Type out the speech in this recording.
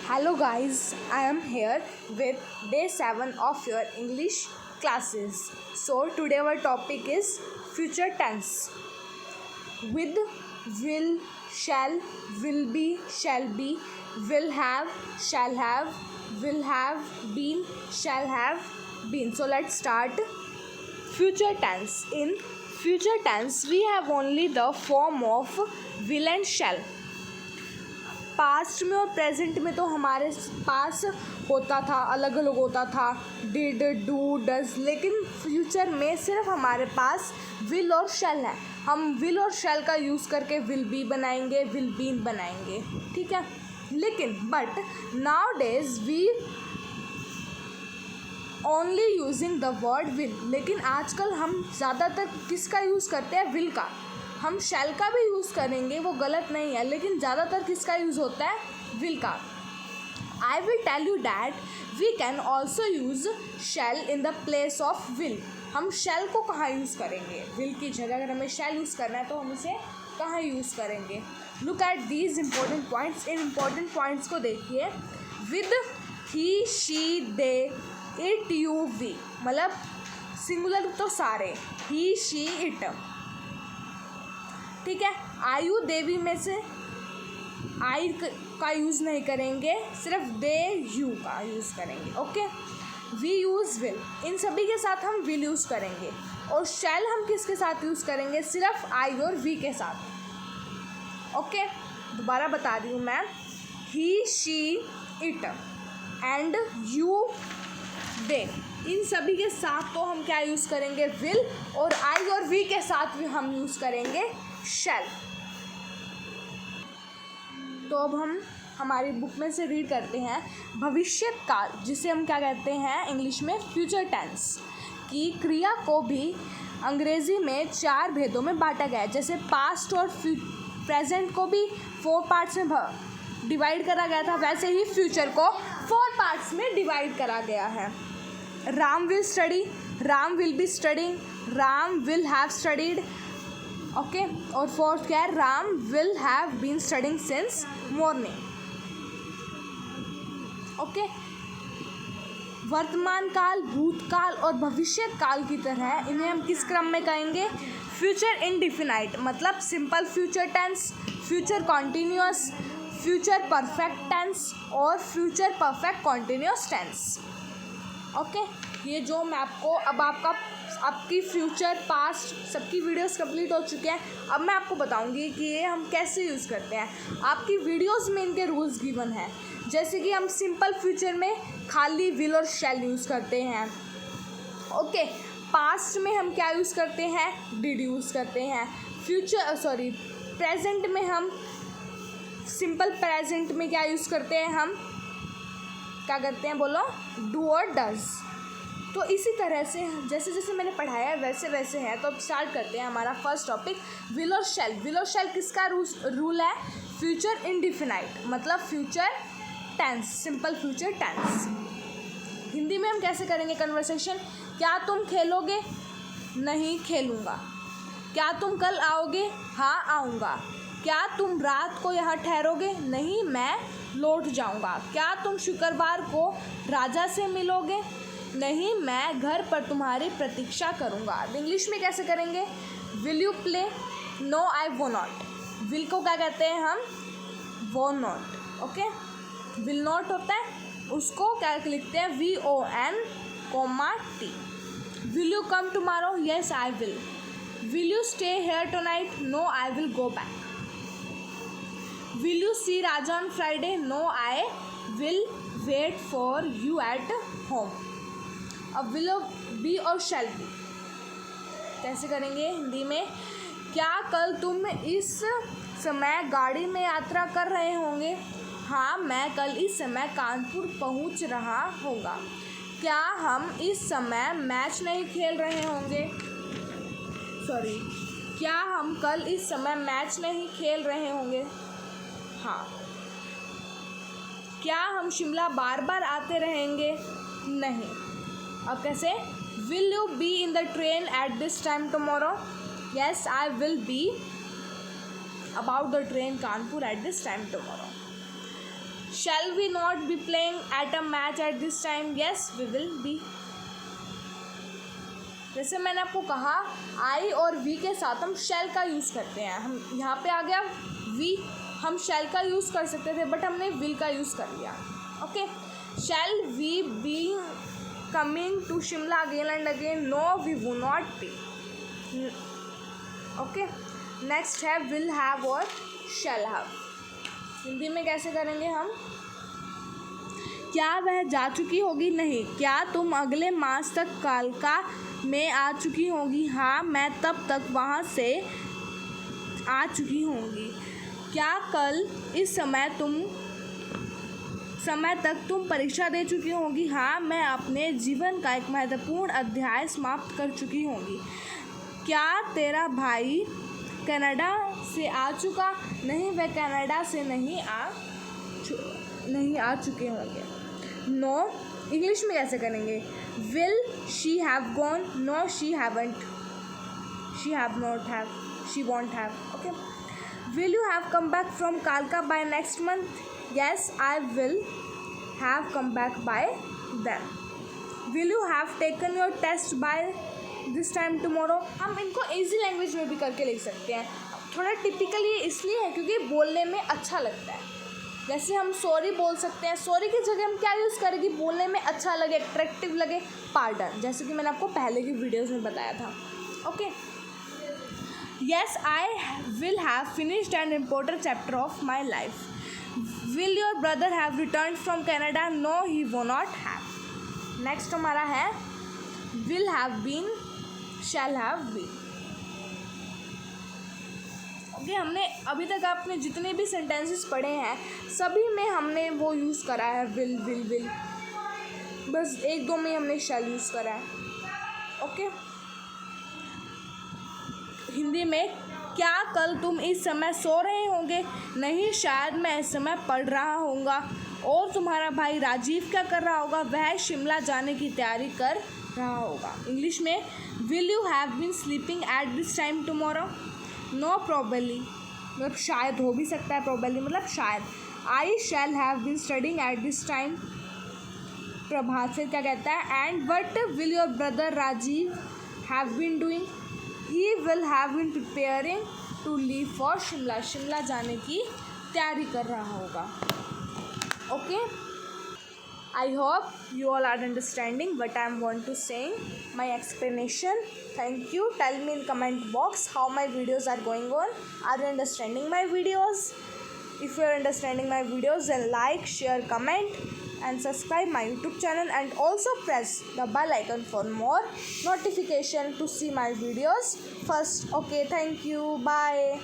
Hello guys, I am here with day 7 of your English classes. So today our topic is future tense. With, will, shall, will be, will have, been, shall have, been. So let's start. Future tense. In future tense we have only the form of will and shall. Past में और present में तो हमारे पास होता था, अलग अलग होता था, डिड, डू, डज, लेकिन फ्यूचर में सिर्फ हमारे पास विल और शैल है. हम विल और शैल का यूज़ करके विल बी बनाएंगे, विल बीन बनाएंगे, ठीक है. लेकिन but nowadays we only using the word will. लेकिन आजकल हम ज़्यादातर किसका यूज़ करते हैं? विल का. हम शैल का भी यूज़ करेंगे, वो गलत नहीं है, लेकिन ज़्यादातर किसका यूज़ होता है? विल का. I will tell you that we can also use shall in the place of will. हम शैल को कहाँ यूज़ करेंगे? विल की जगह अगर हमें शैल यूज़ करना है तो हम इसे कहाँ यूज़ करेंगे? Look at these important points. इन इम्पोर्टेंट पॉइंट्स को देखिए. With, he, she, they, it, you, we, मतलब सिंगुलर तो सारे, ही, शी, इट, ठीक है. आयु, देवी में से आई का यूज़ नहीं करेंगे, सिर्फ दे, यू का यूज़ करेंगे. ओके. वी यूज़ विल, इन सभी के साथ हम विल यूज़ करेंगे. और शैल हम किसके साथ यूज़ करेंगे? सिर्फ आई और वी के साथ. ओके. दोबारा बता रही हूँ मैं. ही, शी, इट एंड यू, दे, इन सभी के साथ तो हम क्या यूज़ करेंगे? विल. और आई और वी के साथ भी हम यूज़ करेंगे शैल. तो अब हम हमारी बुक में से रीड करते हैं भविष्य काल, जिसे हम क्या कहते हैं इंग्लिश में? Future tense. की क्रिया को भी अंग्रेज़ी में 4 भेदों में बांटा गया है. जैसे पास्ट और प्रेजेंट को भी 4 पार्ट्स में डिवाइड करा गया था, वैसे ही फ्यूचर को 4 पार्ट्स में डिवाइड करा गया है. Ram will study, Ram will be studying, Ram will have studied. Okay. और फोर्थ क्या है? Ram will have been studying since morning. Okay. वर्तमान काल, भूतकाल और भविष्य काल की तरह इन्हें हम किस क्रम में कहेंगे? फ्यूचर इंडिफिनाइट, मतलब simple future tense, future continuous, future perfect tense और future perfect continuous tense. Okay. ये जो मैं अब आपकी फ्यूचर पास्ट सबकी वीडियोस कंप्लीट हो चुके हैं. अब मैं आपको बताऊंगी कि ये हम कैसे यूज़ करते हैं. आपकी वीडियोस में इनके रूल्स गिवन हैं. जैसे कि हम सिंपल फ्यूचर में खाली विल और शैल यूज़ करते हैं. ओके. पास्ट में हम क्या यूज़ करते हैं? डिड यूज़ करते हैं. प्रेजेंट में हम सिंपल प्रेजेंट में क्या यूज़ करते हैं? हम क्या करते हैं? बोलो. डू और डज. तो इसी तरह से जैसे जैसे मैंने पढ़ाया है वैसे वैसे है. तो अब स्टार्ट करते हैं हमारा फर्स्ट टॉपिक, विल और शैल. विल और शैल किसका रूल है? फ्यूचर इंडिफिनाइट, मतलब future tense, simple future tense. Hindi में हम कैसे करेंगे कन्वर्सेशन? क्या तुम खेलोगे? नहीं खेलूँगा. क्या तुम कल आओगे? हाँ आऊँगा. क्या तुम रात को यहाँ ठहरोगे? नहीं, मैं लौट जाऊँगा. क्या तुम शुक्रवार को राजा से मिलोगे? नहीं, मैं घर पर तुम्हारी प्रतीक्षा करूँगा. अब इंग्लिश में कैसे करेंगे? Will you play? नो आई वो नॉट. विल को क्या कहते हैं हम? वो नॉट. ओके. विल नॉट होता है, उसको क्या लिखते हैं? VON, will you come tomorrow? Yes I will. Will you stay here tonight? No I will go back. Will you see Raja on Friday? No I will wait for you at home. अब will be और shall B कैसे करेंगे हिंदी में? क्या कल तुम इस समय गाड़ी में यात्रा कर रहे होंगे? हाँ, मैं कल इस समय कानपुर पहुंच रहा होगा. क्या हम इस समय मैच नहीं खेल रहे होंगे? क्या हम कल इस समय मैच नहीं खेल रहे होंगे? हाँ. क्या हम शिमला बार बार आते रहेंगे? नहीं. अब कैसे? Will you be in the train eight this time tomorrow? Yes I will be about the train Kanpur eight this time tomorrow. Shall we not be playing at a match at this time? Yes, we will be. जैसे मैंने आपको कहा आई और we के साथ हम शैल का use करते हैं. हम यहाँ पे आ गया वी, हम शैल का यूज़ कर सकते थे बट हमने विल का यूज़ कर लिया. Okay. Shall we be coming to Shimla again and again? No, we वो नॉट बी. ओके. नेक्स्ट है विल हैव और शैल हैव. हिंदी में कैसे करेंगे हम? क्या वह जा चुकी होगी? नहीं. क्या तुम अगले मास तक कालका में आ चुकी होगी? हाँ, मैं तब तक वहाँ से आ चुकी होंगी. क्या कल इस समय तक तुम परीक्षा दे चुकी होगी? हाँ, मैं अपने जीवन का एक महत्वपूर्ण अध्याय समाप्त कर चुकी होंगी. क्या तेरा भाई कनाडा से आ चुका? नहीं, वह कनाडा से नहीं आ चुके होंगे. नो. इंग्लिश में कैसे करेंगे? Will she have gone? No, she haven't. She have not have. She won't have. Okay. Will you have come back from कालका by next month? Yes, I will have come back by then. Will you have taken your test by this time tomorrow? हम इनको easy language में भी करके लिख सकते हैं. थोड़ा टिपिकल ये इसलिए है क्योंकि बोलने में अच्छा लगता है. जैसे हम सॉरी बोल सकते हैं, सॉरी की जगह हम क्या यूज़ करेंगे बोलने में अच्छा लगे, अट्रैक्टिव लगे? पार्डन, जैसे कि मैंने आपको पहले की वीडियोस में बताया था. Okay. Yes, I will have finished an important chapter of my life. Will your brother have return from Canada? No, he won't have. Next हमारा है will have been, shall have been. Okay. हमने अभी तक आपने जितने भी sentences पढ़े हैं सभी में हमने वो यूज़ करा है विल विल विल. बस एक दो में हमने शैल यूज़ करा है. ओके. हिंदी में क्या कल तुम इस समय सो रहे होंगे? नहीं, शायद मैं इस समय पढ़ रहा होऊंगा. और तुम्हारा भाई राजीव क्या कर रहा होगा? वह शिमला जाने की तैयारी कर रहा होगा. इंग्लिश में will you have been sleeping at this time tomorrow? No, probably मतलब शायद हो भी सकता है. प्रोबेबली मतलब शायद. I shall have been studying at this time. Prabhat से क्या कहता है? And what will your brother Rajiv have been doing? He will have been preparing to leave for Shimla. Shimla जाने की तैयारी कर रहा होगा. Okay. I hope you all are understanding what I am want to saying, my explanation. Thank you. Tell me in comment box how my videos are going on. Are you understanding my videos? If you are understanding my videos, then like, share, comment and subscribe my YouTube channel, and also press the bell icon for more notification to see my videos first. Okay, thank you. Bye.